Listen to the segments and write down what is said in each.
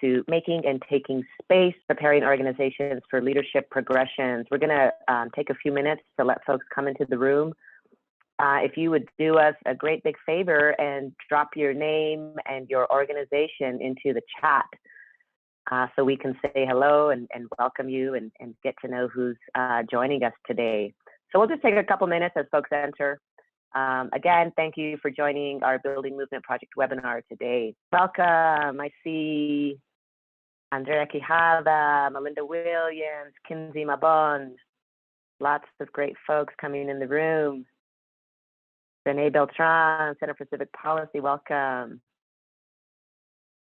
to making and taking space, preparing organizations for leadership progressions. We're gonna take a few minutes to let folks come into the room. If you would do us a great big favor and drop your name and your organization into the chat so we can say hello and welcome you and get to know who's joining us today. So we'll just take a couple minutes as folks enter. Again, thank you for joining our Building Movement Project webinar today. Welcome. I see Andrea Quijada, Melinda Williams, Kinsey Mabon. Lots of great folks coming in the room. Renee Beltran, Center for Civic Policy, welcome.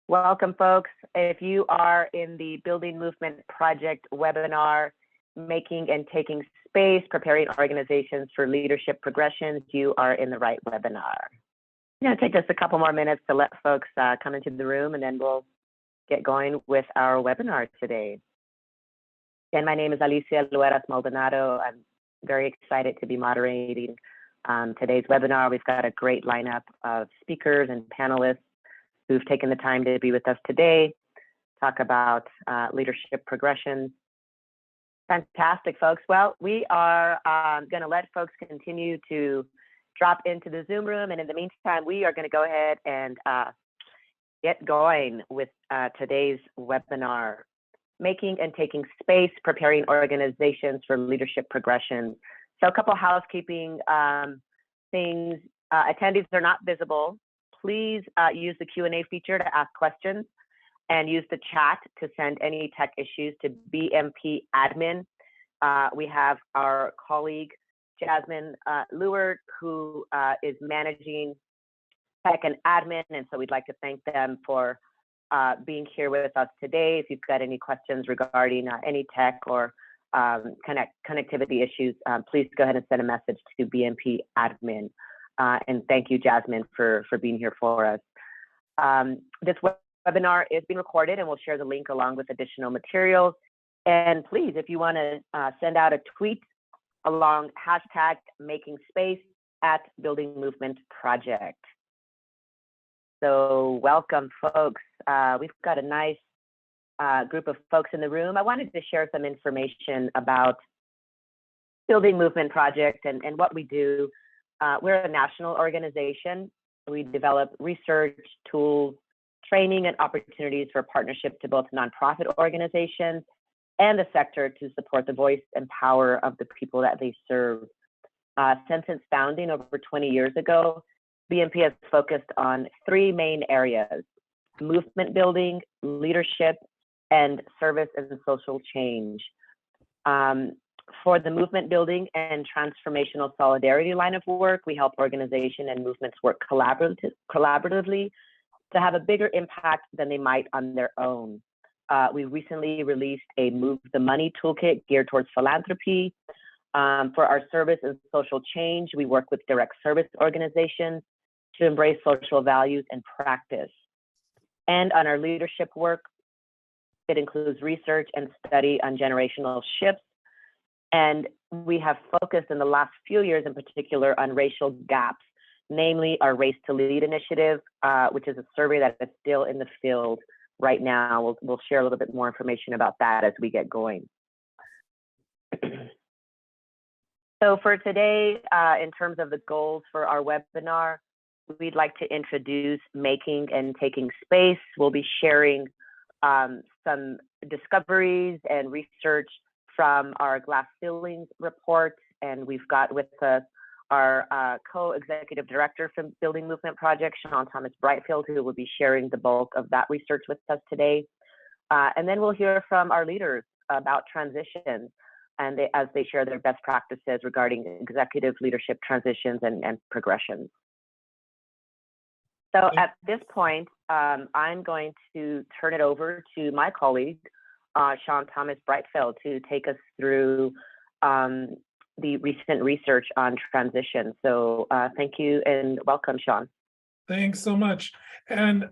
Welcome, folks. If you are in the Building Movement Project webinar, Making and Taking Space, Preparing Organizations for Leadership Progressions, you are in the right webinar. I'm gonna take just a couple more minutes to let folks come into the room, and then we'll get going with our webinar today. Again, my name is Alicia Lueras Maldonado. I'm very excited to be moderating today's webinar. We've got a great lineup of speakers and panelists who've taken the time to be with us today, talk about leadership progressions. Fantastic, folks. Well, we are going to let folks continue to drop into the Zoom room. And in the meantime, we are going to go ahead and get going with today's webinar, Making and Taking Space, Preparing Organizations for Leadership Progression. So a couple housekeeping things. Attendees are not visible. Please use the Q&A feature to ask questions and use the chat to send any tech issues to BMP admin. We have our colleague, Jasmine Lueras, who is managing tech and admin. And so we'd like to thank them for being here with us today. If you've got any questions regarding any tech or connectivity issues, please go ahead and send a message to BMP admin. And thank you, Jasmine, for being here for us. This webinar is being recorded, and we'll share the link along with additional materials. And please, if you want to send out a tweet along #MakingSpace at Building Movement Project. So welcome, folks. We've got a nice group of folks in the room. I wanted to share some information about Building Movement Project and what we do. We're a national organization. We develop research, tools, training, and opportunities for partnership to both nonprofit organizations and the sector to support the voice and power of the people that they serve. Since its founding over 20 years ago, BMP has focused on three main areas: movement building, leadership, and service and social change. For the movement building and transformational solidarity line of work, we help organizations and movements work collaboratively to have a bigger impact than they might on their own. We recently released a Move the Money toolkit geared towards philanthropy. For our service and social change, we work with direct service organizations to embrace social values and practice. And on our leadership work, it includes research and study on generational shifts. And we have focused in the last few years in particular on racial gaps, namely our Race to Lead initiative, which is a survey that is still in the field right now. We'll share a little bit more information about that as we get going. So for today, in terms of the goals for our webinar, we'd like to introduce Making and Taking Space. We'll be sharing some discoveries and research from our glass ceilings report, and we've got with us our co-executive director from Building Movement Project, Thomas-Breitfeld, who will be sharing the bulk of that research with us today. And then we'll hear from our leaders about transitions and as they share their best practices regarding executive leadership transitions and progressions. So at this point, I'm going to turn it over to my colleague, Sean Thomas-Breitfeld, to take us through the recent research on transition. So thank you and welcome, Sean. Thanks so much. And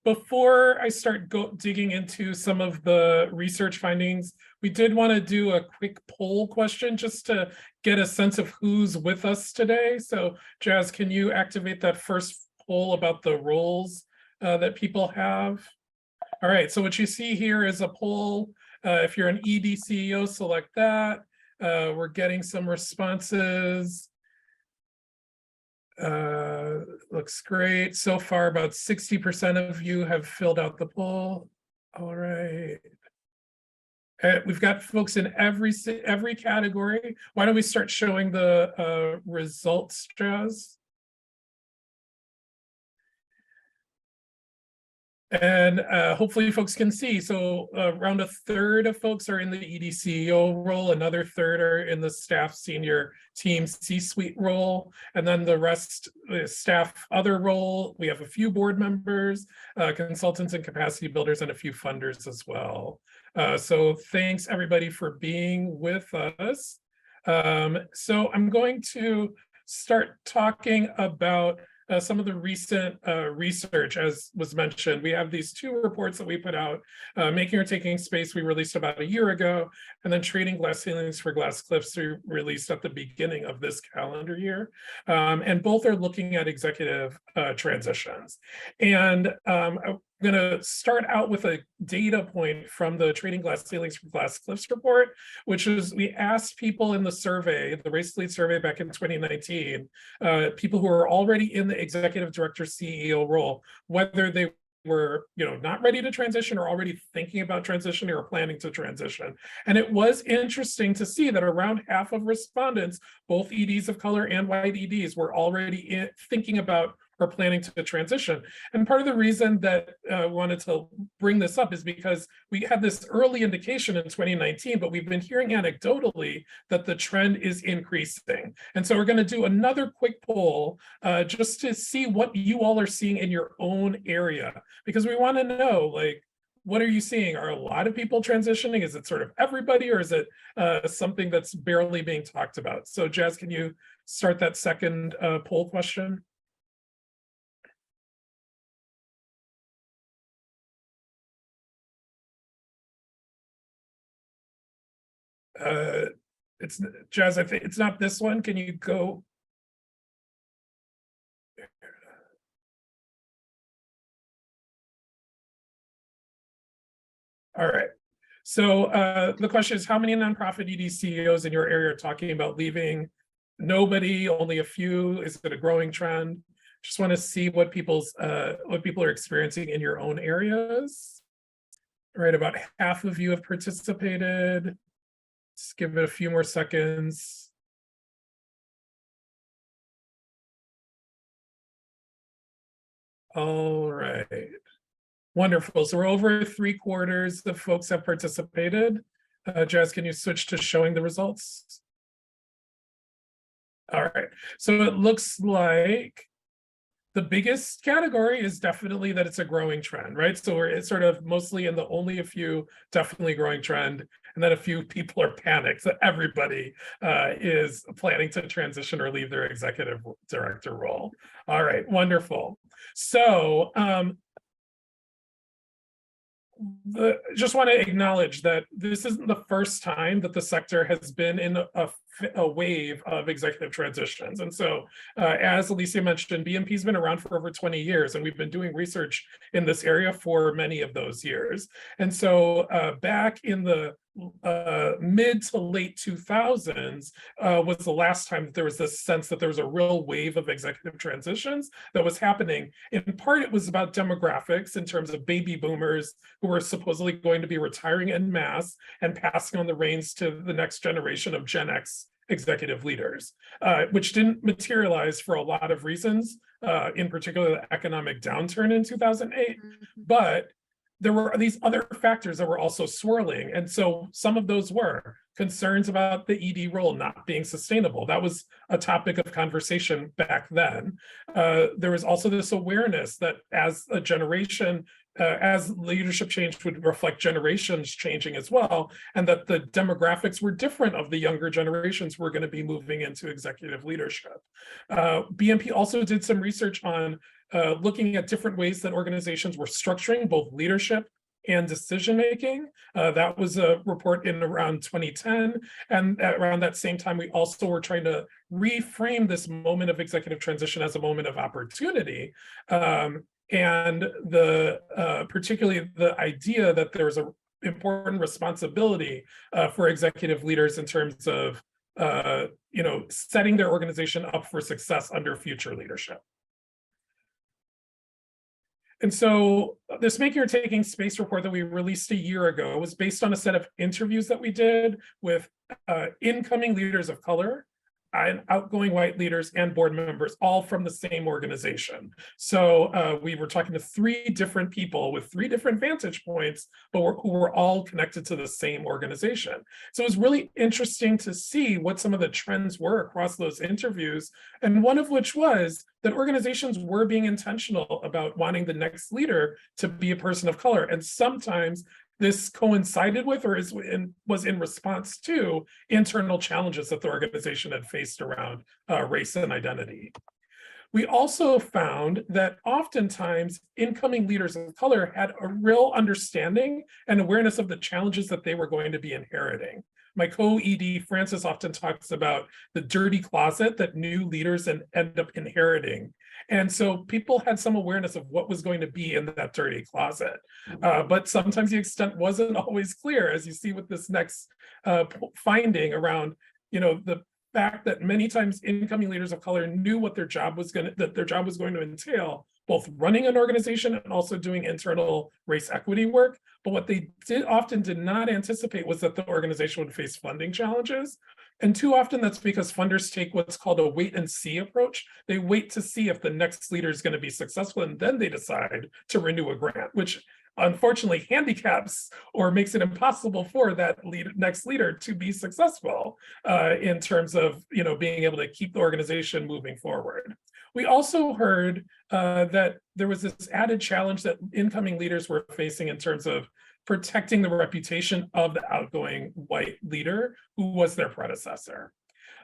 before I start digging into some of the research findings, we did want to do a quick poll question just to get a sense of who's with us today. So Jazz, can you activate that first poll about the roles that people have? All right, so what you see here is a poll. If you're an ED CEO, select that. We're getting some responses. Looks great. So far, about 60% of you have filled out the poll. All right. We've got folks in every category. Why don't we start showing the results, Jazz? And hopefully folks can see. So around a third of folks are in the ED CEO role, another third are in the staff senior team C-suite role, and then the rest staff other role. We have a few board members, consultants and capacity builders, and a few funders as well. So thanks everybody for being with us. So I'm going to start talking about some of the recent research, as was mentioned. We have these two reports that we put out, Making or Taking Space we released about a year ago, and then Trading Glass Ceilings for Glass Cliffs we released at the beginning of this calendar year. And both are looking at executive transitions. And I'm going to start out with a data point from the Trading Glass Ceilings for Glass Cliffs report, which is we asked people in the survey, the Race Lead survey back in 2019, people who are already in the executive director CEO role, whether they were not ready to transition or already thinking about transitioning or planning to transition. And it was interesting to see that around half of respondents, both EDs of color and white EDs, were already thinking about or planning to transition. And part of the reason that I wanted to bring this up is because we had this early indication in 2019, but we've been hearing anecdotally that the trend is increasing. And so we're going to do another quick poll just to see what you all are seeing in your own area, because we want to know, like, what are you seeing? Are a lot of people transitioning? Is it sort of everybody, or is it something that's barely being talked about? So Jazz, can you start that second poll question? It's Jazz, I think it's not this one. Can you go? All right. So the question is, how many nonprofit ED CEOs in your area are talking about leaving? Nobody, only a few. Is it a growing trend? Just want to see what people are experiencing in your own areas. All right, about half of you have participated. Just give it a few more seconds. All right. Wonderful. So we're over 3/4 of folks have participated. Jazz, can you switch to showing the results? All right. So it looks like the biggest category is definitely that it's a growing trend, right? So it's sort of mostly in the only a few, definitely growing trend, and then a few people are panicked that everybody is planning to transition or leave their executive director role. All right, wonderful. So just want to acknowledge that this isn't the first time that the sector has been in a wave of executive transitions. And so as Alicia mentioned, BMP's been around for over 20 years, and we've been doing research in this area for many of those years. And so back in the mid to late 2000s was the last time that there was this sense that there was a real wave of executive transitions that was happening. In part, it was about demographics in terms of baby boomers who were supposedly going to be retiring en masse and passing on the reins to the next generation of Gen X executive leaders, which didn't materialize for a lot of reasons, in particular the economic downturn in 2008. But there were these other factors that were also swirling. And so some of those were concerns about the ED role not being sustainable. That was a topic of conversation back then. There was also this awareness that as a generation, as leadership change would reflect generations changing as well, and that the demographics were different of the younger generations who were going to be moving into executive leadership. BMP also did some research on looking at different ways that organizations were structuring both leadership and decision-making. That was a report in around 2010. And around that same time, we also were trying to reframe this moment of executive transition as a moment of opportunity. and particularly the idea that there's a important responsibility for executive leaders in terms of setting their organization up for success under future leadership. And so this Making or Taking Space report that we released a year ago was based on a set of interviews that we did with incoming leaders of color and outgoing white leaders and board members, all from the same organization. So we were talking to 3 different people with 3 different vantage points, but who were all connected to the same organization. So it was really interesting to see what some of the trends were across those interviews, and one of which was that organizations were being intentional about wanting the next leader to be a person of color. And sometimes this coincided with or was in response to internal challenges that the organization had faced around race and identity. We also found that oftentimes incoming leaders of color had a real understanding and awareness of the challenges that they were going to be inheriting. My co-ED, Francis, often talks about the dirty closet that new leaders end up inheriting. And so people had some awareness of what was going to be in that dirty closet. But sometimes the extent wasn't always clear, as you see with this next finding around, the fact that many times incoming leaders of color knew what their job was going to entail, both running an organization and also doing internal race equity work. But what they often did not anticipate was that the organization would face funding challenges. And too often that's because funders take what's called a wait and see approach. They wait to see if the next leader is going to be successful, and then they decide to renew a grant, which unfortunately handicaps or makes it impossible for that next leader to be successful in terms of being able to keep the organization moving forward. We also heard that there was this added challenge that incoming leaders were facing in terms of protecting the reputation of the outgoing white leader who was their predecessor.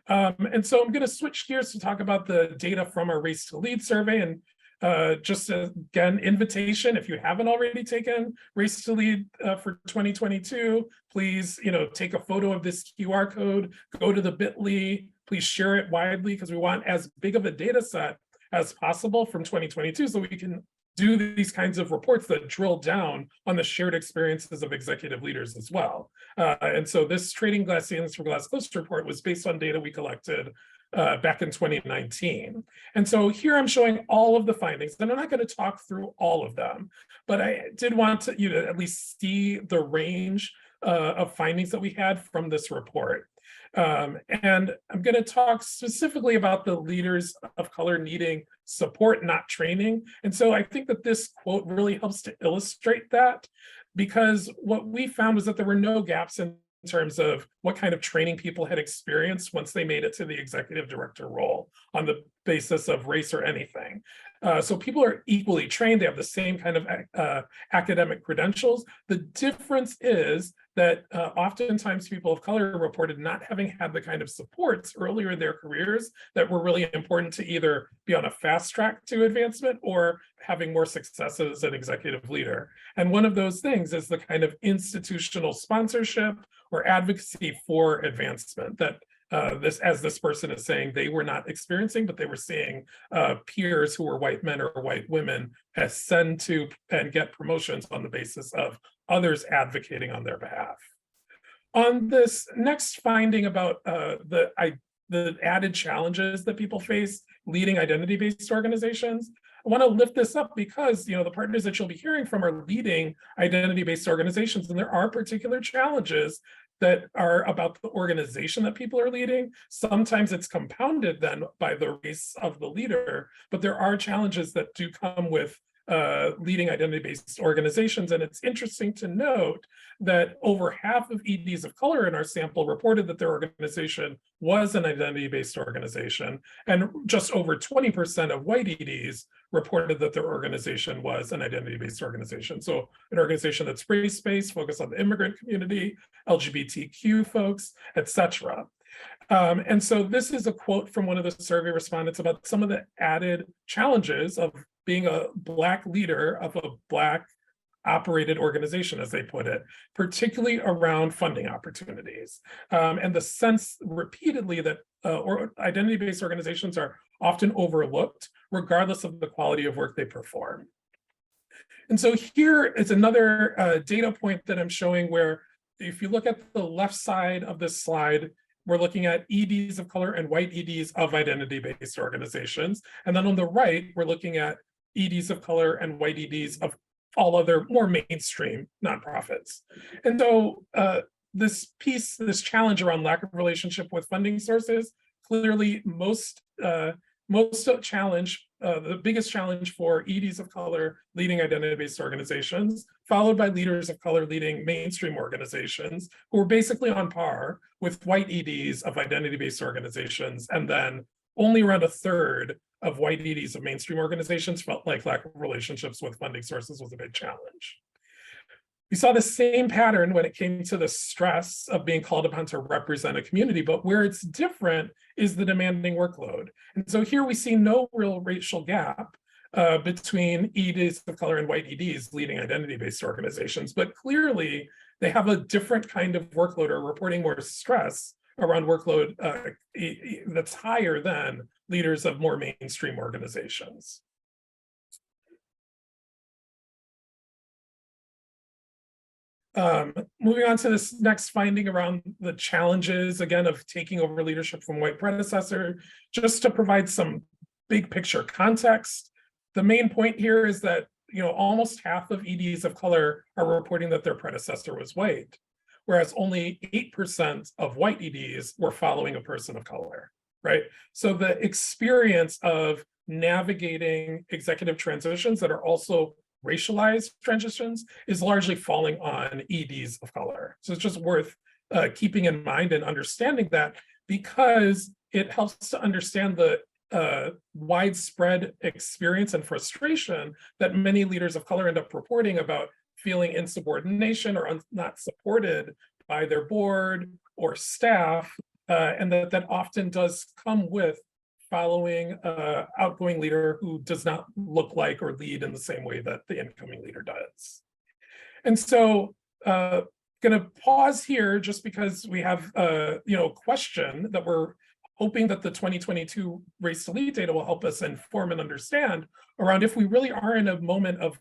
And so I'm going to switch gears to talk about the data from our Race to Lead survey. And just again, invitation, if you haven't already taken Race to Lead for 2022, please take a photo of this QR code, go to the bit.ly, please share it widely, because we want as big of a data set as possible from 2022 so we can do these kinds of reports that drill down on the shared experiences of executive leaders as well. And so this Trading Glass Ceilings for Glass Cliffs report was based on data we collected back in 2019. And so here I'm showing all of the findings, and I'm not going to talk through all of them, but I did want you to at least see the range of findings that we had from this report. And I'm going to talk specifically about the leaders of color needing support, not training. And so I think that this quote really helps to illustrate that, because what we found was that there were no gaps in terms of what kind of training people had experienced once they made it to the executive director role on the basis of race or anything. So people are equally trained. They have the same kind of academic credentials. The difference is that oftentimes people of color reported not having had the kind of supports earlier in their careers that were really important to either be on a fast track to advancement or having more success as an executive leader. And one of those things is the kind of institutional sponsorship or advocacy for advancement that this person is saying they were not experiencing, but they were seeing peers who were white men or white women ascend to and get promotions on the basis of others advocating on their behalf. On this next finding about the added challenges that people face leading identity-based organizations, I want to lift this up because the partners that you'll be hearing from are leading identity-based organizations, and there are particular challenges that are about the organization that people are leading. Sometimes it's compounded then by the race of the leader, but there are challenges that do come with leading identity-based organizations. And it's interesting to note that over half of EDs of color in our sample reported that their organization was an identity-based organization, and just over 20% of white EDs reported that their organization was an identity-based organization. So an organization that's race-based, focused on the immigrant community, LGBTQ folks, et cetera. And so this is a quote from one of the survey respondents about some of the added challenges of being a Black leader of a Black operated organization, as they put it, particularly around funding opportunities. And the sense repeatedly that identity-based organizations are often overlooked, regardless of the quality of work they perform. And so here is another data point that I'm showing where if you look at the left side of this slide, we're looking at EDs of color and white EDs of identity-based organizations. And then on the right, we're looking at EDs of color and white EDs of all other more mainstream nonprofits. And so this challenge around lack of relationship with funding sources, clearly the biggest challenge for EDs of color leading identity-based organizations, followed by leaders of color leading mainstream organizations, who are basically on par with white EDs of identity-based organizations, and then only around a third of white EDs of mainstream organizations felt like lack of relationships with funding sources was a big challenge. We saw the same pattern when it came to the stress of being called upon to represent a community, but where it's different is the demanding workload. And so here we see no real racial gap between EDs of color and white EDs leading identity-based organizations, but clearly they have a different kind of workload or reporting more stress around workload that's higher than leaders of more mainstream organizations. Moving on to this next finding around the challenges, again, of taking over leadership from white predecessor, just to provide some big picture context. The main point here is that almost half of EDs of color are reporting that their predecessor was white, whereas only 8% of white EDs were following a person of color, right? So the experience of navigating executive transitions that are also racialized transitions is largely falling on EDs of color. So it's just worth keeping in mind and understanding that, because it helps to understand the widespread experience and frustration that many leaders of color end up reporting about feeling insubordination or not supported by their board or staff, and that often does come with following an outgoing leader who does not look like or lead in the same way that the incoming leader does. And so going to pause here just because we have a question that we're hoping that the 2022 Race to Lead data will help us inform and understand around if we really are in a moment of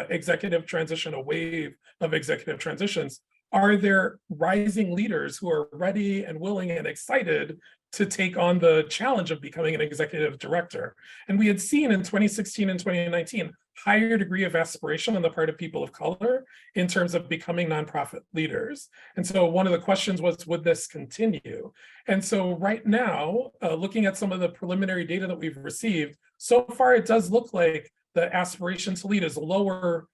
executive transition, a wave of executive transitions. Are there rising leaders who are ready and willing and excited to take on the challenge of becoming an executive director? And we had seen in 2016 and 2019, higher degree of aspiration on the part of people of color in terms of becoming nonprofit leaders. And so one of the questions was, would this continue? And so right now, looking at some of the preliminary data that we've received, so far it does look like the aspiration to lead is lower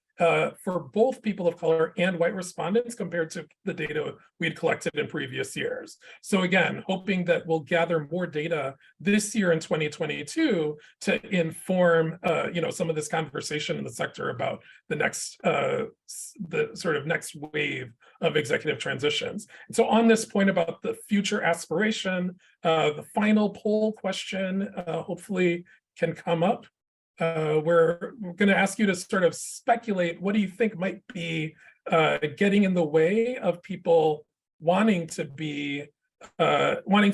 for both people of color and white respondents compared to the data we'd collected in previous years. So again, hoping that we'll gather more data this year in 2022 to inform some of this conversation in the sector about the sort of next wave of executive transitions. And so on this point about the future aspiration, the final poll question hopefully can come up. We're going to ask you to sort of speculate, what do you think might be getting in the way of people wanting to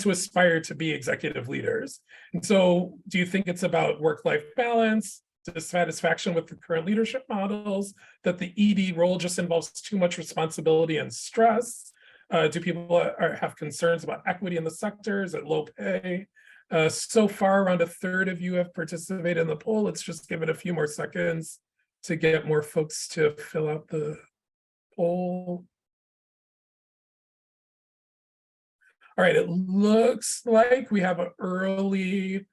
aspire to be executive leaders? And so do you think it's about work-life balance, dissatisfaction with the current leadership models, that the ED role just involves too much responsibility and stress? Do people have concerns about equity in the sector? Is it low pay? So far, around a third of you have participated in the poll. Let's just give it a few more seconds to get more folks to fill out the poll. All right, it looks like we have an early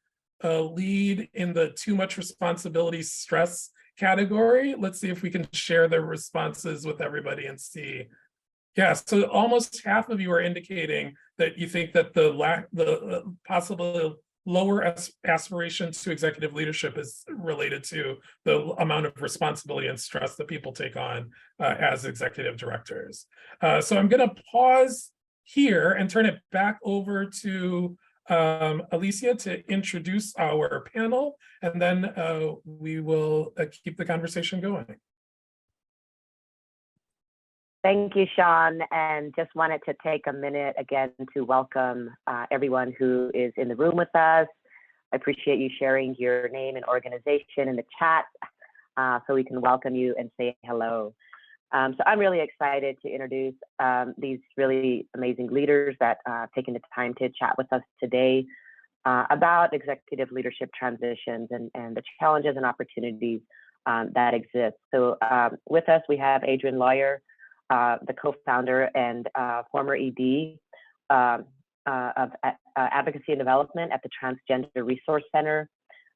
lead in the too much responsibility stress category. Let's see if we can share the responses with everybody and see. Yeah, so almost half of you are indicating that you think that the possible lower aspiration to executive leadership is related to the amount of responsibility and stress that people take on as executive directors. So I'm going to pause here and turn it back over to Alicia to introduce our panel, and then we will keep the conversation going. Thank you, Sean, and just wanted to take a minute again to welcome everyone who is in the room with us. I appreciate you sharing your name and organization in the chat. so we can welcome you and say hello. So I'm really excited to introduce these really amazing leaders that taking the time to chat with us today about executive leadership transitions and the challenges and opportunities that exist. So with us, we have Adrien Lawyer, the co-founder and former ED of Advocacy and Development at the Transgender Resource Center.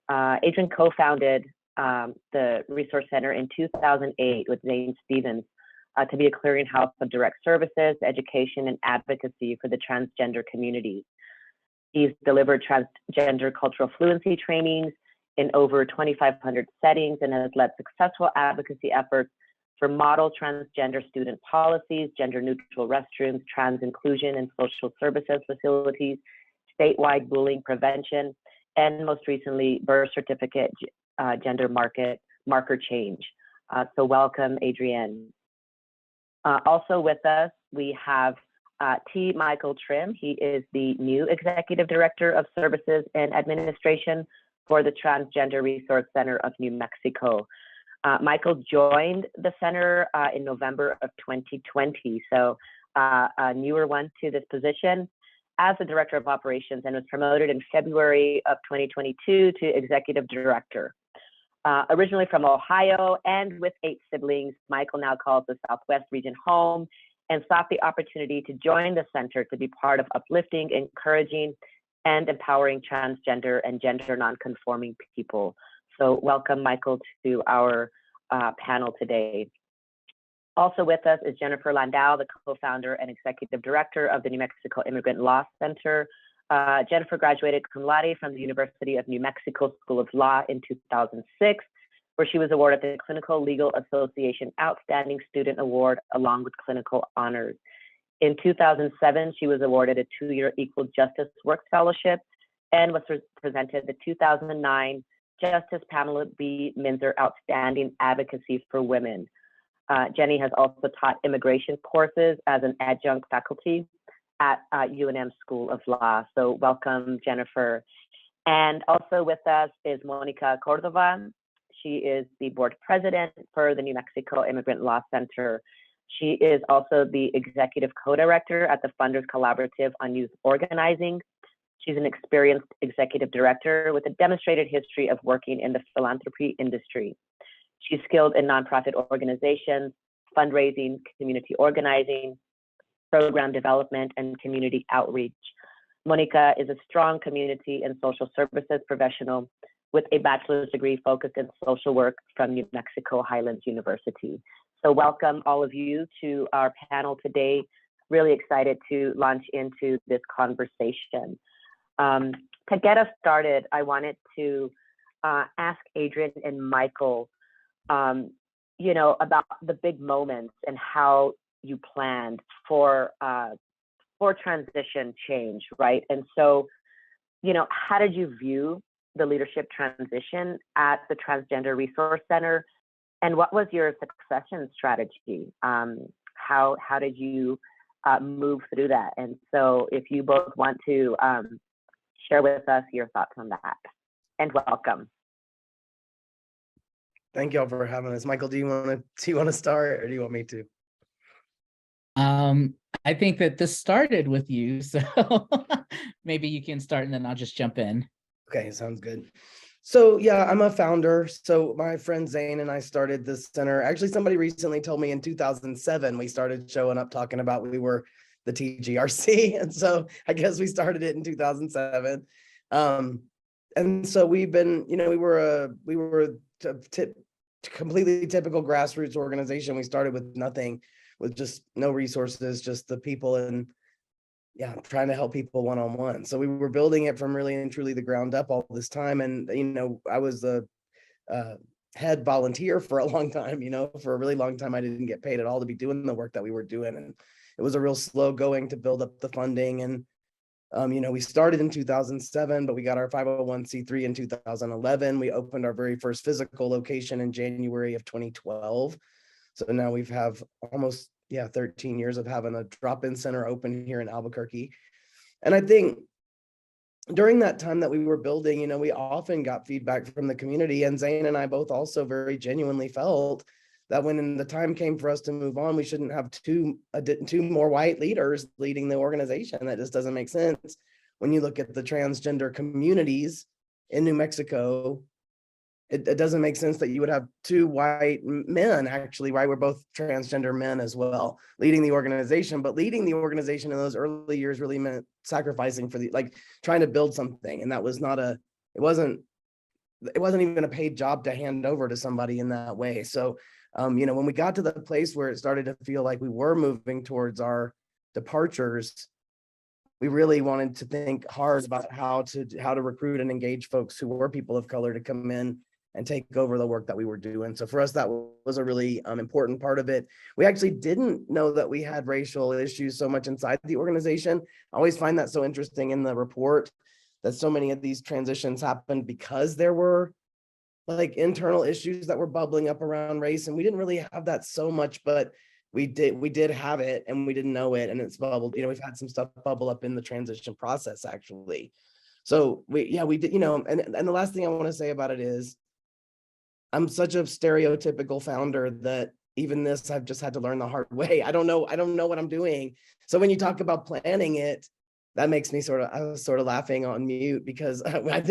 Adrien co-founded the Resource Center in 2008 with Zane Stevens to be a clearinghouse of direct services, education, and advocacy for the transgender community. He's delivered transgender cultural fluency trainings in over 2,500 settings and has led successful advocacy efforts for model transgender student policies, gender neutral restrooms, trans inclusion and social services facilities, statewide bullying prevention, and most recently, birth certificate gender marker change. So welcome, Adrien. Also with us, we have T. Michael Trimm. He is the new Executive Director of Services and Administration for the Transgender Resource Center of New Mexico. Michael joined the center in November of 2020, so a newer one to this position as the Director of Operations, and was promoted in February of 2022 to Executive Director. Originally from Ohio and with 8 siblings, Michael now calls the Southwest region home and sought the opportunity to join the center to be part of uplifting, encouraging, and empowering transgender and gender nonconforming people. So welcome, Michael, to our panel today. Also with us is Jennifer Landau, the co-founder and executive director of the New Mexico Immigrant Law Center. Jennifer graduated cum laude from the University of New Mexico School of Law in 2006, where she was awarded the Clinical Legal Association Outstanding Student Award along with clinical honors. In 2007, she was awarded a 2-year Equal Justice Work Fellowship and was presented the 2009 Justice Pamela B. Minzer Outstanding Advocacy for Women. Jenny has also taught immigration courses as an adjunct faculty at UNM School of Law. So welcome, Jennifer. And also with us is Mónica Córdova. She is the board president for the New Mexico Immigrant Law Center. She is also the executive co-director at the Funders Collaborative on Youth Organizing. She's an experienced executive director with a demonstrated history of working in the philanthropy industry. She's skilled in nonprofit organizations, fundraising, community organizing, program development, and community outreach. Mónica is a strong community and social services professional with a bachelor's degree focused in social work from New Mexico Highlands University. So welcome all of you to our panel today. Really excited to launch into this conversation. To get us started, I wanted to ask Adrien and Michael, about the big moments and how you planned for transition change, right? And so, how did you view the leadership transition at the Transgender Resource Center, and what was your succession strategy? How did you move through that? And so, if you both want to share with us your thoughts on that, and welcome. Thank y'all for having us. Michael, do you want to start, or do you want me to? I think that this started with you, so maybe you can start and then I'll just jump in. Okay, sounds good. So yeah, I'm a founder. So my friend Zane and I started this center. Actually, somebody recently told me in 2007, we started showing up talking about we were the TGRC. And so I guess we started it in 2007. And so we've been, we were completely typical grassroots organization. We started with nothing, with just no resources, just the people, and trying to help people one-on-one. So we were building it from really and truly the ground up all this time. And, I was the head volunteer for a long time, for a really long time. I didn't get paid at all to be doing the work that we were doing. And it was a real slow going to build up the funding. And, we started in 2007, but we got our 501c3 in 2011. We opened our very first physical location in January of 2012. So now we've have almost 13 years of having a drop-in center open here in Albuquerque. And I think during that time that we were building, you know, we often got feedback from the community, and Zane and I both also very genuinely felt that when the time came for us to move on, we shouldn't have two more white leaders leading the organization. That just doesn't make sense. When you look at the transgender communities in New Mexico, it doesn't make sense that you would have two white men, actually, right? We're both transgender men as well, leading the organization, but leading the organization in those early years really meant sacrificing for trying to build something. And that was not it wasn't even a paid job to hand over to somebody in that way. So, you know, when we got to the place where it started to feel like we were moving towards our departures, we really wanted to think hard about how to recruit and engage folks who were people of color to come in and take over the work that we were doing. So for us, that was a really important part of it. We actually didn't know that we had racial issues so much inside the organization. I always find that so interesting in the report, that so many of these transitions happened because there were like internal issues that were bubbling up around race. And we didn't really have that so much, but we did have it, and we didn't know it, and it's bubbled. You know, we've had some stuff bubble up in the transition process, actually. So we did, you know, and the last thing I want to say about it is, I'm such a stereotypical founder that even this, I've just had to learn the hard way. I don't know what I'm doing. So when you talk about planning it, that makes me I was sort of laughing on mute, because,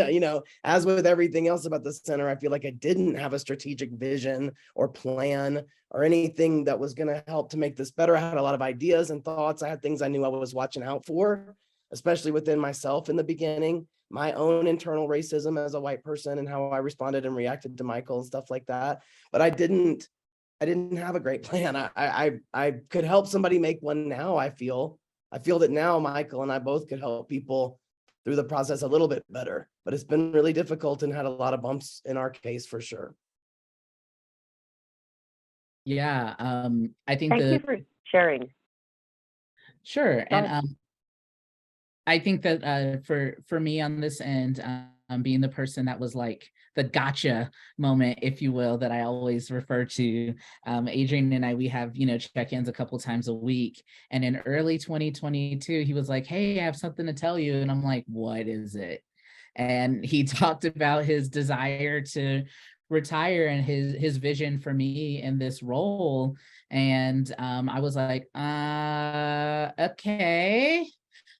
you know, as with everything else about the center, I feel like I didn't have a strategic vision or plan or anything that was going to help to make this better. I had a lot of ideas and thoughts. I had things I knew I was watching out for, especially within myself in the beginning, my own internal racism as a white person and how I responded and reacted to Michael and stuff like that. But I didn't have a great plan. I could help somebody make one now. I feel that now Michael and I both could help people through the process a little bit better, but it's been really difficult and had a lot of bumps in our case for sure. Yeah, I think Thank you for sharing. Sure. And I think that for me on this end, being the person that was like the gotcha moment, if you will, that I always refer to, Adrien and I, we have, you know, check-ins a couple times a week. And in early 2022, he was like, "Hey, I have something to tell you." And I'm like, "What is it?" And he talked about his desire to retire and his vision for me in this role. And I was like, okay.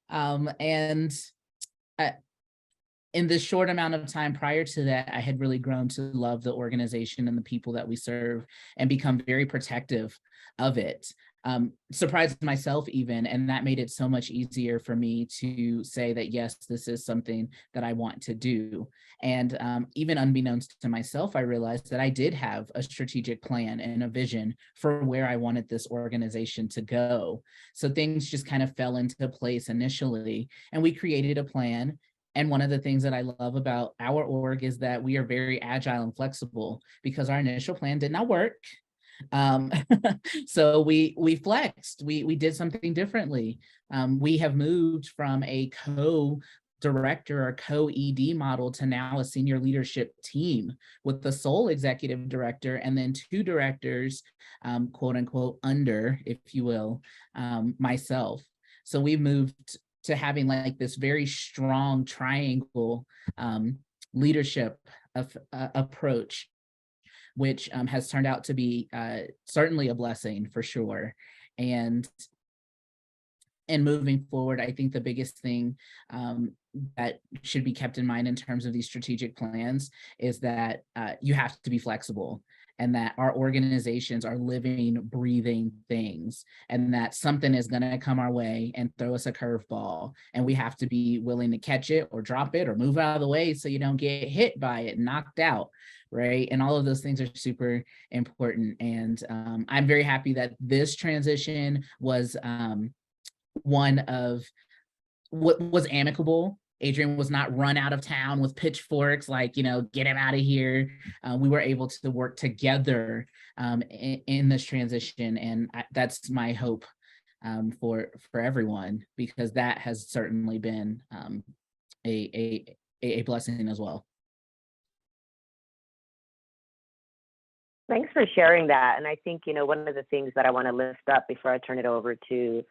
And in this short amount of time prior to that, I had really grown to love the organization and the people that we serve and become very protective of it. Surprised myself even, and that made it so much easier for me to say that, yes, this is something that I want to do. And even unbeknownst to myself, I realized that I did have a strategic plan and a vision for where I wanted this organization to go. So things just kind of fell into place initially, and we created a plan. And one of the things that I love about our org is that we are very agile and flexible, because our initial plan did not work. So we flexed, we did something differently. We have moved from a co-director or co-ED model to now a senior leadership team with the sole executive director and then two directors, quote unquote, under, if you will, myself. So we've moved to having like this very strong triangle leadership approach, which has turned out to be certainly a blessing for sure. And moving forward, I think the biggest thing that should be kept in mind in terms of these strategic plans is that you have to be flexible, and that our organizations are living, breathing things, and that something is going to come our way and throw us a curveball, and we have to be willing to catch it or drop it or move out of the way so you don't get hit by it, knocked out, right? And all of those things are super important. And I'm very happy that this transition was one of what was amicable. Adrien was not run out of town with pitchforks, like, you know, get him out of here. We were able to work together in this transition, and that's my hope for everyone, because that has certainly been a blessing as well. Thanks for sharing that. And I think, you know, one of the things that I want to lift up before I turn it over to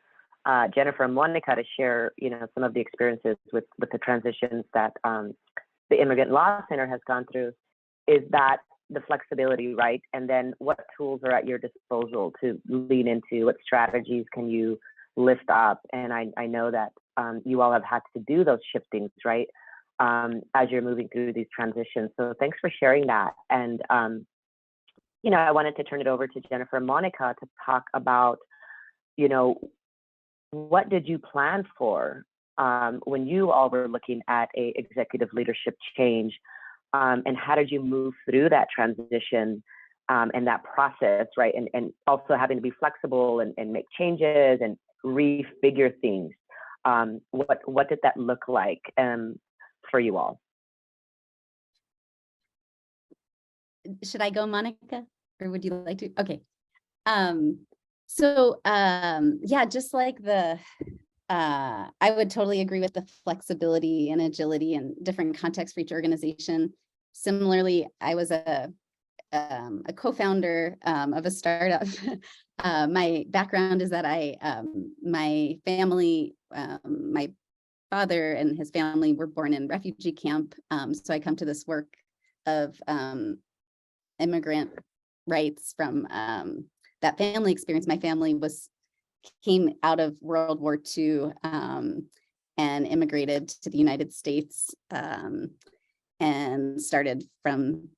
Jennifer and Mónica to share, some of the experiences with the transitions that the Immigrant Law Center has gone through, is that the flexibility, right? And then what tools are at your disposal to lean into? What strategies can you lift up? And I know that you all have had to do those shiftings, right? As you're moving through these transitions. So thanks for sharing that. And, I wanted to turn it over to Jennifer and Mónica to talk about, what did you plan for when you all were looking at a executive leadership change, and how did you move through that transition and that process, right? And also having to be flexible and make changes and refigure things. What did that look like for you all? Should I go, Mónica, or would you like to? Okay. Yeah, just like I would totally agree with the flexibility and agility and different contexts for each organization. Similarly, I was a co-founder of a startup. My background is that my family, my father and his family were born in refugee camp. So I come to this work of immigrant rights from that family experience. My family came out of World War II and immigrated to the United States and started from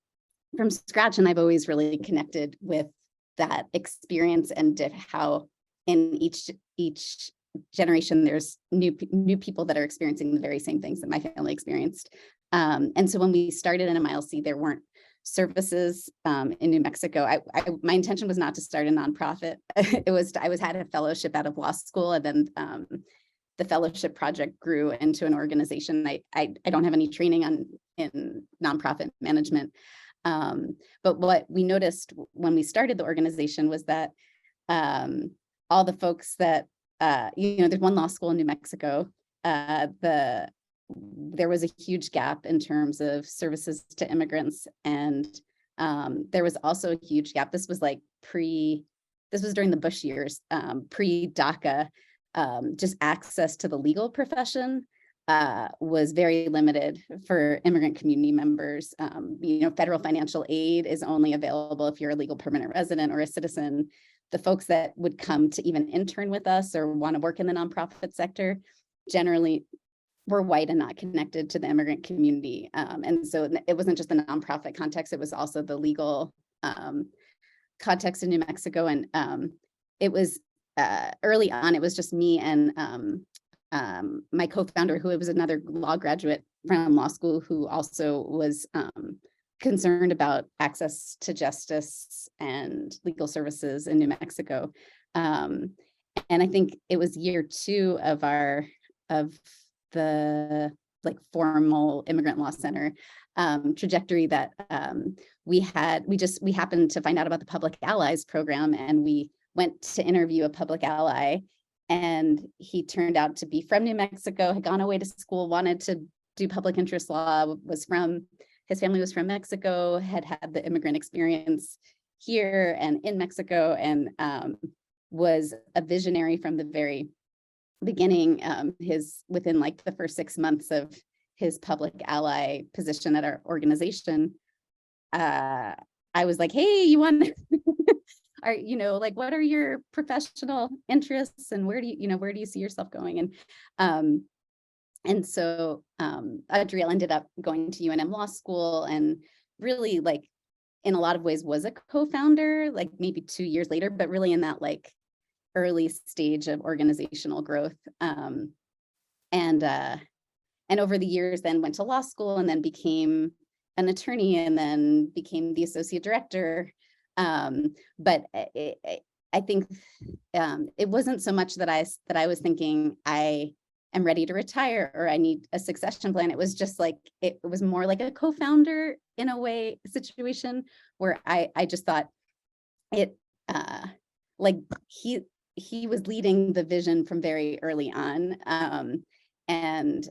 scratch. And I've always really connected with that experience and how in each generation there's new people that are experiencing the very same things that my family experienced. And so when we started in MILC, there weren't services in New Mexico. My intention was not to start a nonprofit. I had a fellowship out of law school, and then the fellowship project grew into an organization. I don't have any training in nonprofit management, but what we noticed when we started the organization was that all the folks that there's one law school in New Mexico. There was a huge gap in terms of services to immigrants, and there was also a huge gap. This was during the Bush years, pre-DACA. Just access to the legal profession was very limited for immigrant community members. Federal financial aid is only available if you're a legal permanent resident or a citizen. The folks that would come to even intern with us or want to work in the nonprofit sector generally were white and not connected to the immigrant community. And so it wasn't just the nonprofit context, it was also the legal context in New Mexico. And it was early on, it was just me and my co-founder, who was another law graduate from law school, who also was concerned about access to justice and legal services in New Mexico. And I think it was year 2 of the formal Immigrant Law Center trajectory that we happened to find out about the Public Allies program, and we went to interview a public ally, and he turned out to be from New Mexico, had gone away to school, wanted to do public interest law, his family was from Mexico, had the immigrant experience here and in Mexico, and was a visionary from the very beginning. Within the first 6 months of his public ally position at our organization, I was like, hey, you want what are your professional interests, and where do you see yourself going? And so Adrien ended up going to UNM Law School, and really in a lot of ways was a co-founder, maybe 2 years later, but really in that early stage of organizational growth. And over the years then went to law school, and then became an attorney, and then became the associate director. But I think it wasn't so much that I was thinking I am ready to retire or I need a succession plan. It was just it was more like a co-founder in a way situation, where I just thought he was leading the vision from very early on. And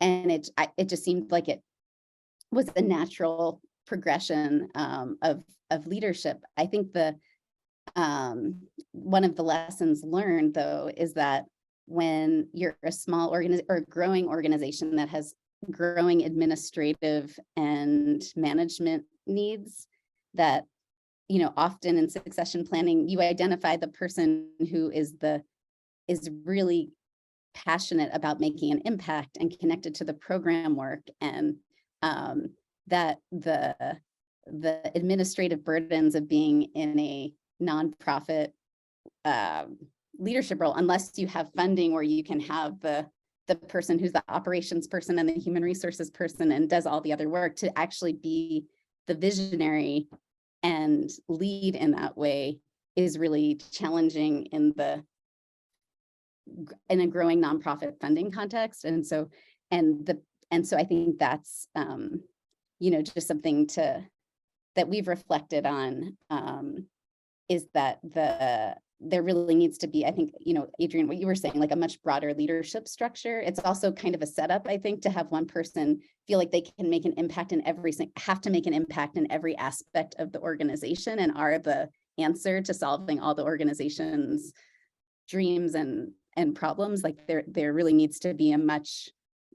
it just seemed like it was a natural progression of leadership. I think one of the lessons learned, though, is that when you're a small or growing organization that has growing administrative and management needs, that, you know, often in succession planning, you identify the person who is really passionate about making an impact and connected to the program work, and that the administrative burdens of being in a nonprofit leadership role, unless you have funding where you can have the person who's the operations person and the human resources person and does all the other work, to actually be the visionary and lead in that way, is really challenging in a growing nonprofit funding context. And so I think that's you know, just something that we've reflected on, is that there really needs to be, I think, you know, Adrien, what you were saying, like a much broader leadership structure. It's also kind of a setup, I think, to have one person feel like they can make an impact in have to make an impact in every aspect of the organization, and are the answer to solving all the organization's dreams and problems. Like there really needs to be a much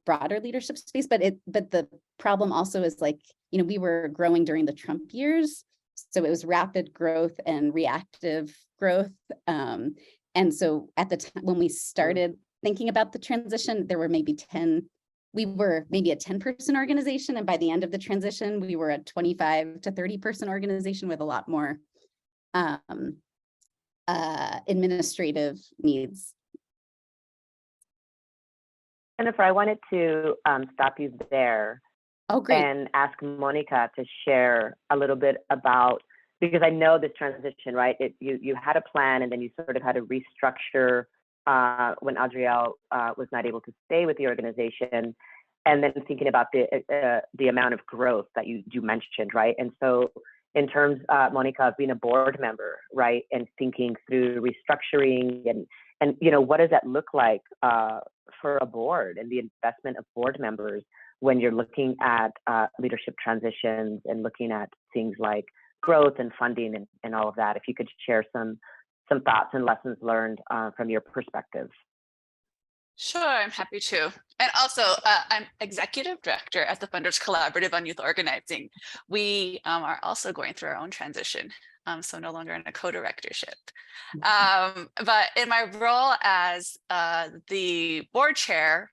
broader leadership space. But the problem also is, like, you know, we were growing during the Trump years, so it was rapid growth and reactive growth. And so at the time when we started thinking about the transition, there were maybe we were maybe a 10-person organization. And by the end of the transition, we were a 25 to 30-person organization with a lot more administrative needs. Jennifer, I wanted to stop you there. Oh, great. And ask Mónica to share a little bit about, because I know this transition, right? You had a plan, and then you sort of had to restructure when Adrien was not able to stay with the organization, and then thinking about the amount of growth that you mentioned, right? And so in terms, Mónica, of being a board member, right, and thinking through restructuring and you know, what does that look like for a board and the investment of board members when you're looking at leadership transitions and looking at things like growth and funding and all of that? If you could share some thoughts and lessons learned from your perspective. Sure, I'm happy to. And also, I'm executive director at the Funders Collaborative on Youth Organizing. We are also going through our own transition, so no longer in a co-directorship. But in my role as the board chair,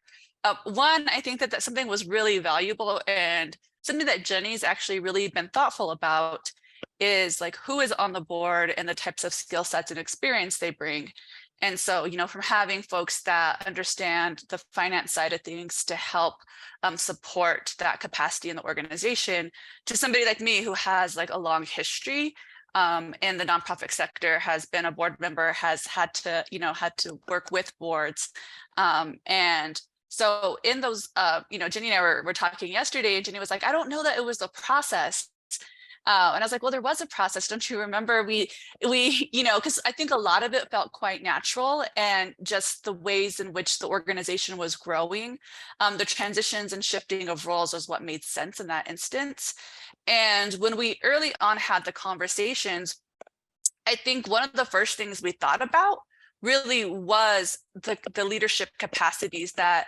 one, I think that something was really valuable, and something that Jenny's actually really been thoughtful about is like who is on the board and the types of skill sets and experience they bring. And so, you know, from having folks that understand the finance side of things to help support that capacity in the organization, to somebody like me who has like a long history in the nonprofit sector, has been a board member, has had to work with boards. And so in those, you know, Jenny and I were talking yesterday, and Jenny was like, I don't know that it was the process. And I was like, well, there was a process. Don't you remember? We, you know, because I think a lot of it felt quite natural, and just the ways in which the organization was growing, the transitions and shifting of roles was what made sense in that instance. And when we early on had the conversations, I think one of the first things we thought about really was the leadership capacities that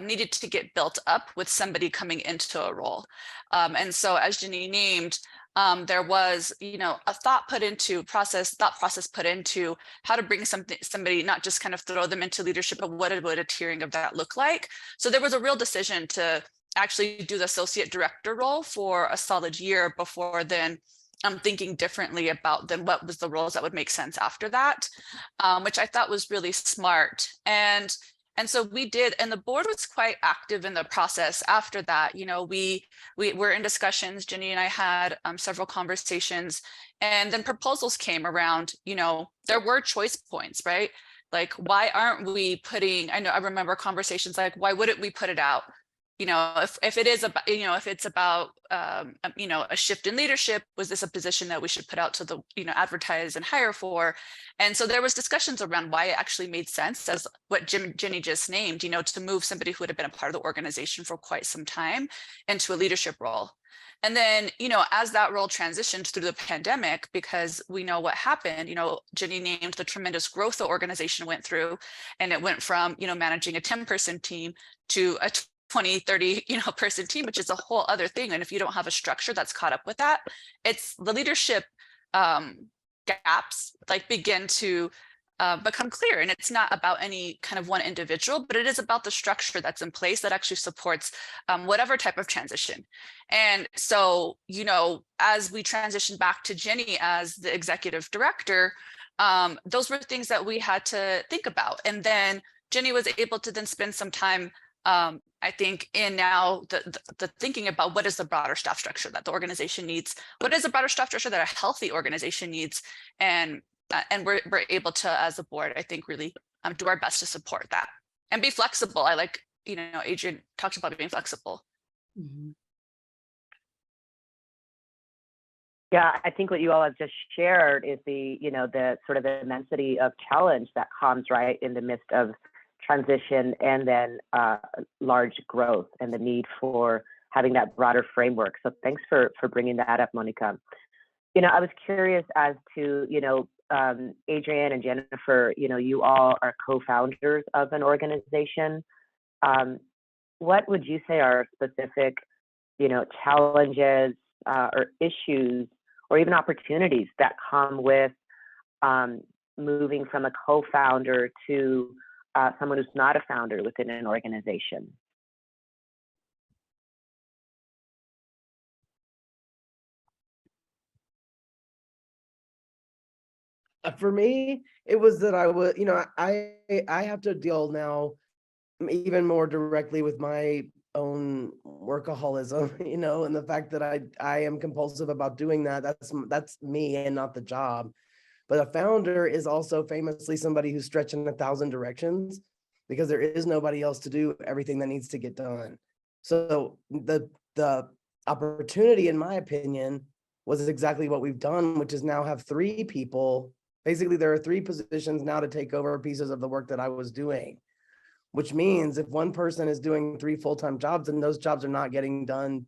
needed to get built up with somebody coming into a role. And so, as Jenny named, there was, you know, a thought process put into how to bring somebody, not just kind of throw them into leadership, but what would a tiering of that look like? So there was a real decision to actually do the associate director role for a solid year before then thinking differently about then what was the roles that would make sense after that, which I thought was really smart. And so we did, and the board was quite active in the process after that. You know, we were in discussions. Jenny and I had several conversations, and then proposals came around. You know, there were choice points, right? Like, why aren't we putting, I remember conversations like, why wouldn't we put it out? You know, if it is about, you know, if it's about, you know, a shift in leadership, was this a position that we should put out to the, you know, advertise and hire for? And so there was discussions around why it actually made sense, as what Jenny just named, you know, to move somebody who would have been a part of the organization for quite some time into a leadership role. And then, you know, as that role transitioned through the pandemic, because we know what happened, you know, Jenny named the tremendous growth the organization went through, and it went from, you know, managing a 10-person team to a 20, 30, you know, person team, which is a whole other thing. And if you don't have a structure that's caught up with that, it's the leadership gaps like begin to become clear. And it's not about any kind of one individual, but it is about the structure that's in place that actually supports whatever type of transition. And so, you know, as we transition back to Jenny as the executive director, those were things that we had to think about. And then Jenny was able to then spend some time, I think, in now the thinking about what is the broader staff structure that the organization needs, what is the broader staff structure that a healthy organization needs, and we're able to, as a board, I think, really do our best to support that and be flexible. I like, you know, Adrien talked about being flexible. Mhm. Yeah, I think what you all have just shared is the, you know, the sort of immensity of challenge that comes right in the midst of transition and then large growth and the need for having that broader framework. So thanks for bringing that up, Mónica. You know, I was curious as to, you know, Adrien and Jennifer, you know, you all are co-founders of an organization. What would you say are specific, you know, challenges or issues or even opportunities that come with moving from a co-founder to someone who's not a founder within an organization? For me, it was that I was, you know, I have to deal now even more directly with my own workaholism, you know, and the fact that I am compulsive about doing that. That's me and not the job. But a founder is also famously somebody who's stretching 1,000 directions because there is nobody else to do everything that needs to get done. So the opportunity, in my opinion, was exactly what we've done, which is now have 3 people. Basically, there are 3 positions now to take over pieces of the work that I was doing, which means if one person is doing 3 full-time jobs and those jobs are not getting done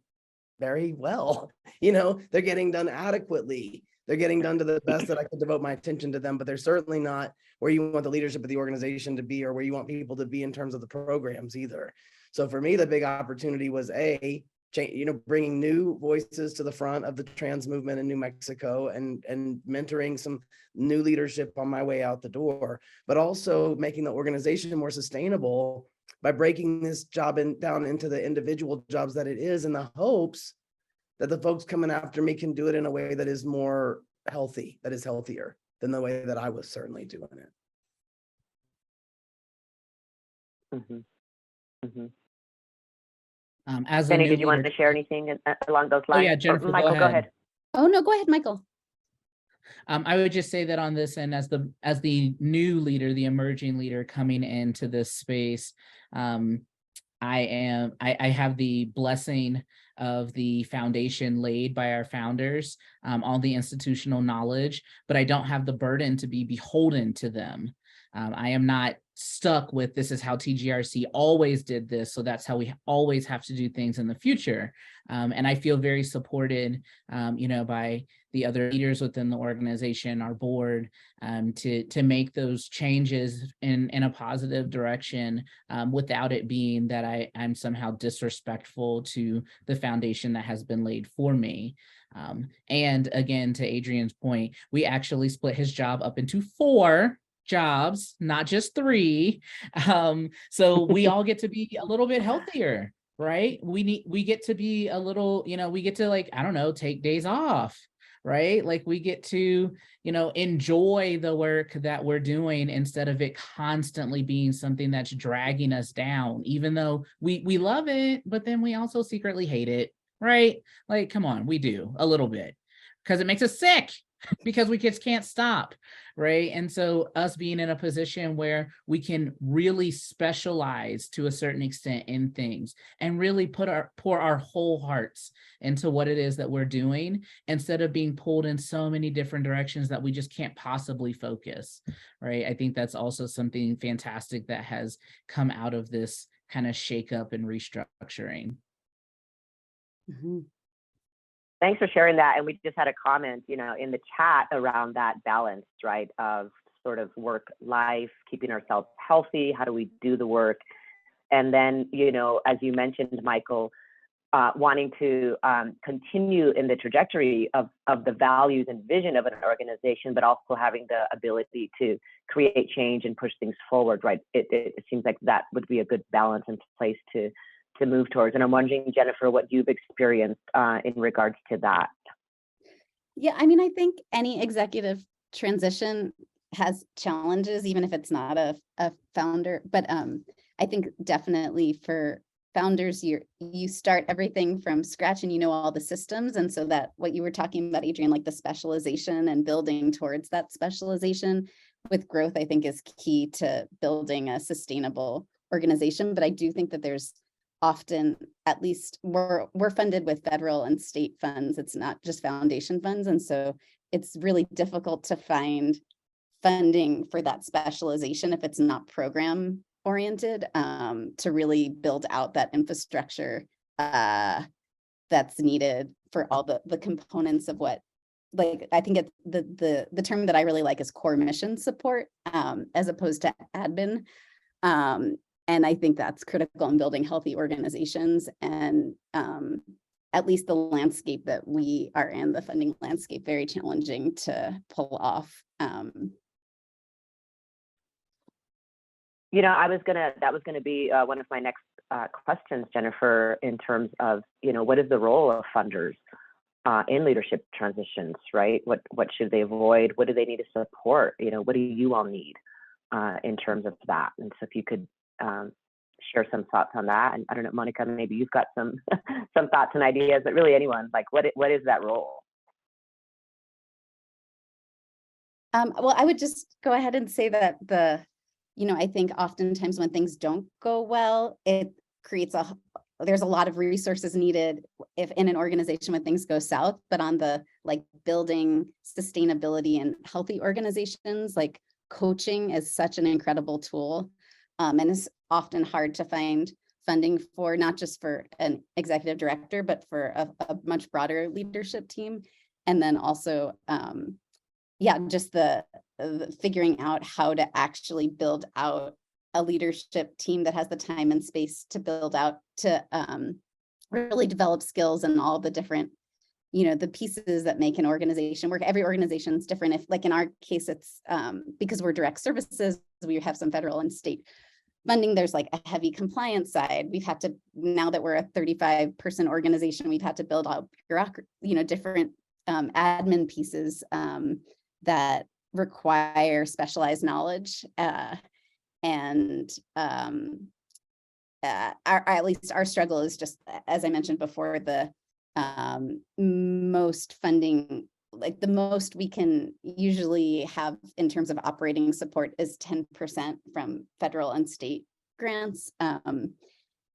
very well, you know, they're getting done adequately. They're getting done to the best that I can devote my attention to them, but they're certainly not where you want the leadership of the organization to be or where you want people to be in terms of the programs either. So for me, the big opportunity was bringing new voices to the front of the trans movement in New Mexico and mentoring some new leadership on my way out the door, but also making the organization more sustainable by breaking this job down into the individual jobs that it is, in the hopes that the folks coming after me can do it in a way that is more healthy, that is healthier than the way that I was certainly doing it. Mm-hmm. Mm-hmm. As Jenny, a new did you want leader, to share anything along those lines? yeah, Jennifer, Michael, go ahead. Oh, no, go ahead, Michael. I would just say that on this end, as the new leader, the emerging leader coming into this space, I have the blessing of the foundation laid by our founders, all the institutional knowledge, but I don't have the burden to be beholden to them. I am not stuck with this is how TGRC always did this, so that's how we always have to do things in the future. And I feel very supported, you know, by the other leaders within the organization, our board, to make those changes in a positive direction, without it being that I'm somehow disrespectful to the foundation that has been laid for me. And again, to Adrien's point, we actually split his job up into 4 jobs, not just 3. So we all get to be a little bit healthier, right? We get to be a little, you know, we get to, like, I don't know, take days off, right? Like we get to, you know, enjoy the work that we're doing instead of it constantly being something that's dragging us down, even though we love it, but then we also secretly hate it, right? Like, come on, we do a little bit because it makes us sick. Because we just can't stop, right? And so us being in a position where we can really specialize to a certain extent in things and really pour our whole hearts into what it is that we're doing, instead of being pulled in so many different directions that we just can't possibly focus, right? I think that's also something fantastic that has come out of this kind of shakeup and restructuring. Mm-hmm. Thanks for sharing that. And we just had a comment, in the chat around that balance, right, of sort of work life, keeping ourselves healthy. How do we do the work? And then, as you mentioned, Michael, wanting to continue in the trajectory of the values and vision of an organization, but also having the ability to create change and push things forward, right? It seems like that would be a good balance and place to move towards. And I'm wondering, Jennifer, what you've experienced in regards to that. Yeah, I mean, I think any executive transition has challenges, even if it's not a founder. But I think definitely for founders, you start everything from scratch and you know all the systems. And so that what you were talking about, Adrien, like the specialization and building towards that specialization with growth, I think is key to building a sustainable organization. But I do think that there's often, at least we're funded with federal and state funds. It's not just foundation funds. And so it's really difficult to find funding for that specialization if it's not program oriented, to really build out that infrastructure that's needed for all the components of what, like, I think it's the term that I really like is core mission support, as opposed to admin. And I think that's critical in building healthy organizations. And at least the landscape that we are in, the funding landscape, very challenging to pull off. That was gonna be one of my next questions, Jennifer, in terms of, what is the role of funders in leadership transitions, right? What should they avoid? What do they need to support? What do you all need in terms of that? And so if you could share some thoughts on that. And I don't know, Mónica, maybe you've got some thoughts and ideas, but really anyone, like what is that role? Well, I would just go ahead and say that I think oftentimes when things don't go well, it creates there's a lot of resources needed if in an organization when things go south, but on the building sustainability and healthy organizations, like coaching is such an incredible tool. And it's often hard to find funding for, not just for an executive director, but for a much broader leadership team. And then also, just the figuring out how to actually build out a leadership team that has the time and space to build out, to really develop skills and all the different, the pieces that make an organization work. Every organization is different. If, like in our case, it's because we're direct services, we have some federal and state funding. There's like a heavy compliance side. We've had to, now that we're a 35-person organization, we've had to build out bureaucracy, different admin pieces that require specialized knowledge. At least our struggle is just, as I mentioned before, the most funding, like the most we can usually have in terms of operating support is 10% from federal and state grants.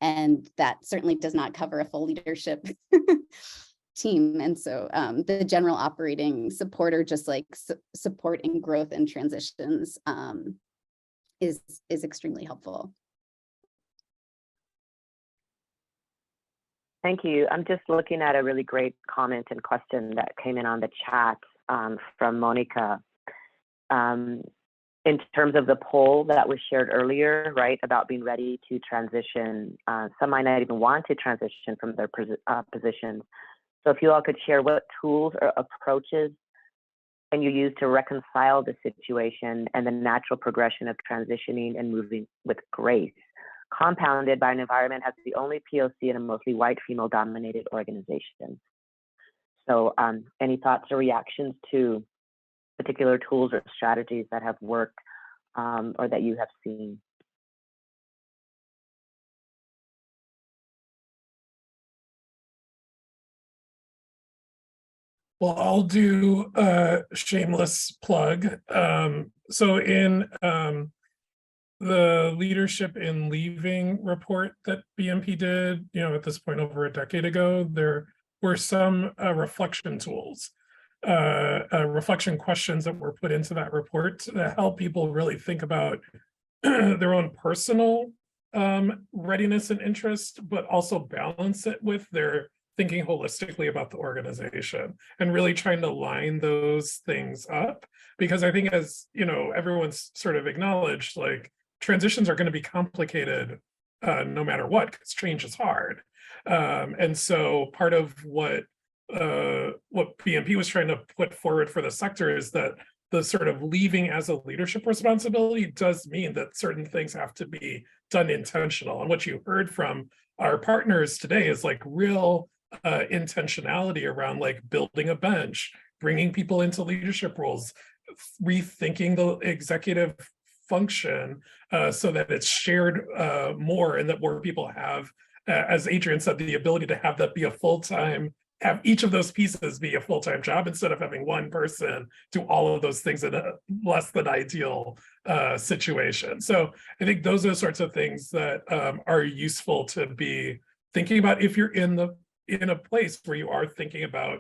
And that certainly does not cover a full leadership team. And so the general operating support, or just like support in growth and transitions, is extremely helpful. Thank you. I'm just looking at a really great comment and question that came in on the chat from Mónica. In terms of the poll that was shared earlier, right, about being ready to transition. Some might not even want to transition from their positions. So if you all could share what tools or approaches can you use to reconcile the situation and the natural progression of transitioning and moving with grace, compounded by an environment as the only POC in a mostly white, female-dominated organization. So any thoughts or reactions to particular tools or strategies that have worked or that you have seen? Well, I'll do a shameless plug. So in the Leadership in Leaving report that BMP did, at this point over a decade ago, there were some reflection tools, reflection questions that were put into that report to help people really think about their own personal readiness and interest, but also balance it with their thinking holistically about the organization and really trying to line those things up. Because I think, as you know, everyone's sort of acknowledged, like transitions are going to be complicated no matter what, because change is hard. And so part of what BMP was trying to put forward for the sector is that the sort of leaving as a leadership responsibility does mean that certain things have to be done intentional. And what you heard from our partners today is like real intentionality around like building a bench, bringing people into leadership roles, rethinking the executive function so that it's shared more, and that more people have, as Adrien said, the ability to have that be a full-time, have each of those pieces be a full-time job instead of having one person do all of those things in a less than ideal situation. So I think those are the sorts of things that are useful to be thinking about if you're in a place where you are thinking about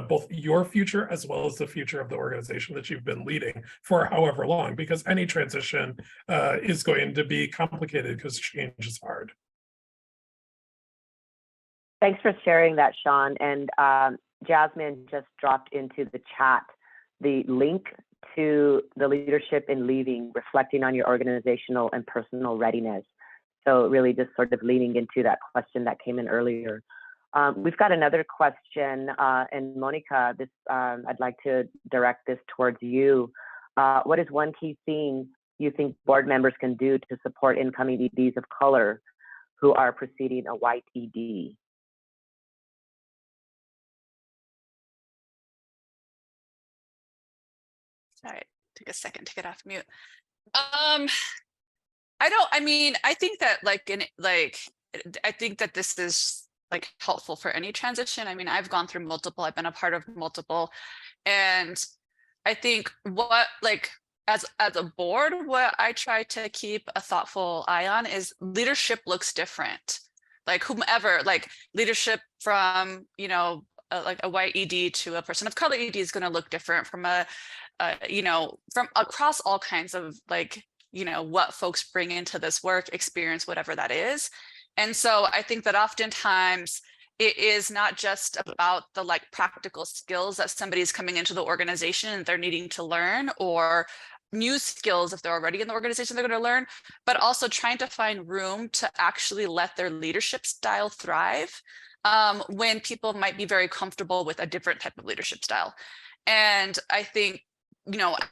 both your future as well as the future of the organization that you've been leading for however long, because any transition is going to be complicated because change is hard. Thanks for sharing that, Sean. And Jasmine just dropped into the chat the link to the Leadership in Leaving, reflecting on your organizational and personal readiness. So really just sort of leaning into that question that came in earlier. We've got another question, and Mónica, this I'd like to direct this towards you. What is one key thing you think board members can do to support incoming EDs of color who are preceding a white ED? Sorry, take a second to get off mute. I think that I think that this is like helpful for any transition. I mean, I've gone through multiple, I've been a part of multiple, and I think as a board, what I try to keep a thoughtful eye on is leadership looks different. Like whomever, like leadership from, like a white ED to a person of color ED is going to look different from from across all kinds of what folks bring into this work experience, whatever that is. And so I think that oftentimes it is not just about the practical skills that somebody's coming into the organization and they're needing to learn, or new skills if they're already in the organization they're going to learn, but also trying to find room to actually let their leadership style thrive when people might be very comfortable with a different type of leadership style. And I think,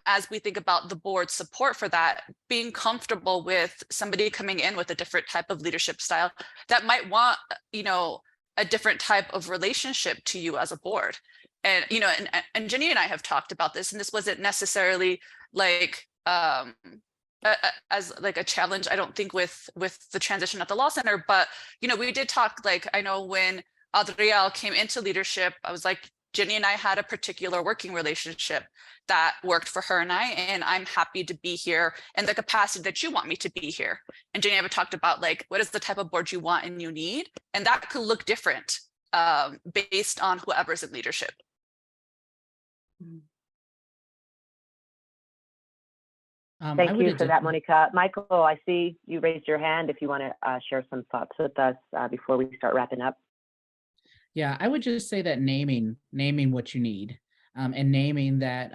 as we think about the board support for that, being comfortable with somebody coming in with a different type of leadership style that might want, a different type of relationship to you as a board. And, and Jenny and I have talked about this, and this wasn't necessarily as a challenge, I don't think with the transition at the law center, but, we did talk, I know when Adrien came into leadership, I was like, Jenny and I had a particular working relationship that worked for her and I, and I'm happy to be here in the capacity that you want me to be here. And Jenny and I have talked about what is the type of board you want and you need, and that could look different based on whoever's in leadership. Thank you for that, Mónica. Michael, I see you raised your hand if you want to share some thoughts with us before we start wrapping up. Yeah, I would just say that naming what you need, and naming that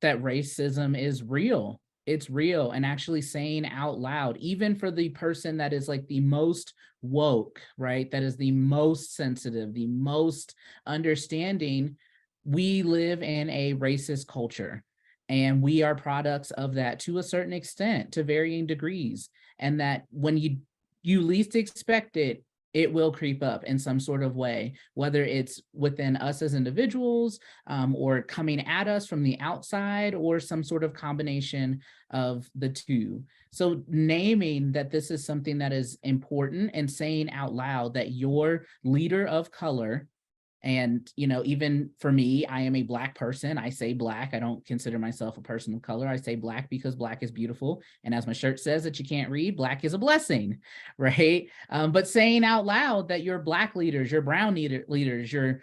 that racism is real. It's real, and actually saying out loud, even for the person that is the most woke, right? That is the most sensitive, the most understanding. We live in a racist culture, and we are products of that to a certain extent, to varying degrees. And that when you least expect it, it will creep up in some sort of way, whether it's within us as individuals or coming at us from the outside, or some sort of combination of the two. So naming that this is something that is important, and saying out loud that your leader of color, and, even for me, I am a Black person. I say Black. I don't consider myself a person of color. I say Black because Black is beautiful. And as my shirt says that you can't read, Black is a blessing, right? But saying out loud that your Black leaders, your brown leaders, your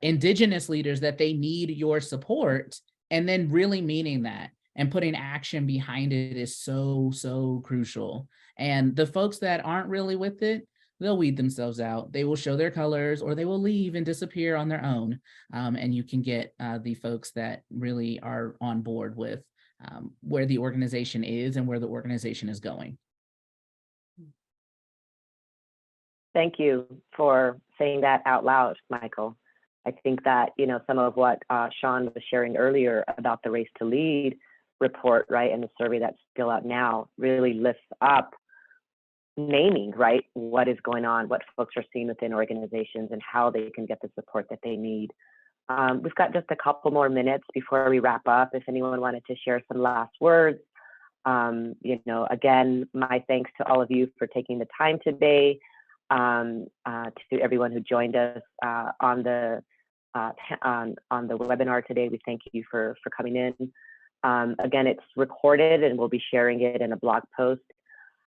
indigenous leaders, that they need your support, and then really meaning that and putting action behind it is so, so crucial. And the folks that aren't really with it, they'll weed themselves out. They will show their colors, or they will leave and disappear on their own. And you can get the folks that really are on board with where the organization is and where the organization is going. Thank you for saying that out loud, Michael. I think that, you know, some of what Sean was sharing earlier about the Race to Lead report, right, and the survey that's still out now really lifts up naming, right, what is going on, what folks are seeing within organizations and how they can get the support that they need. We've got just a couple more minutes before we wrap up. If anyone wanted to share some last words, you know, again, my thanks to all of you for taking the time today, to everyone who joined us on the webinar today. We thank you for coming in. Again, it's recorded and we'll be sharing it in a blog post.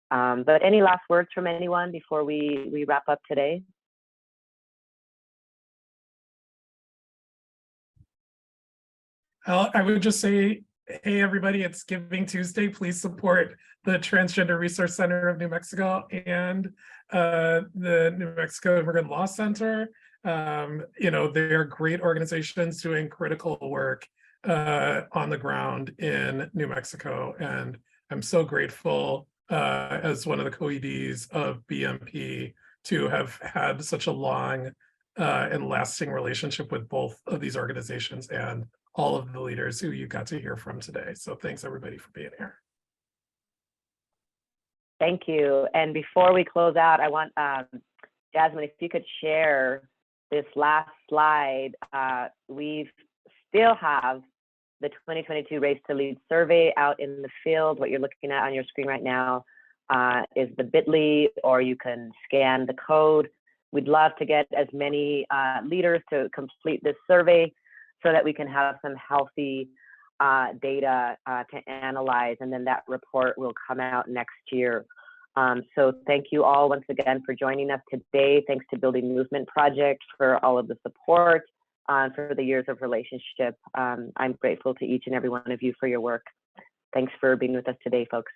But any last words from anyone before we wrap up today? I would just say, hey, everybody, it's Giving Tuesday. Please support the Transgender Resource Center of New Mexico and the New Mexico Immigrant Law Center. You know, they're great organizations doing critical work on the ground in New Mexico. And I'm so grateful as one of the co-EDs of BMP to have had such a long and lasting relationship with both of these organizations and all of the leaders who you got to hear from today. So thanks everybody for being here. Thank you. And before we close out, I want Jasmine, if you could share this last slide. We still have the 2022 Race to Lead survey out in the field. What you're looking at on your screen right now is the bit.ly, or you can scan the code. We'd love to get as many leaders to complete this survey so that we can have some healthy data to analyze, and then that report will come out next year. So thank you all once again for joining us today. Thanks to Building Movement Project for all of the support, for the years of relationship. I'm grateful to each and every one of you for your work. Thanks for being with us today, folks.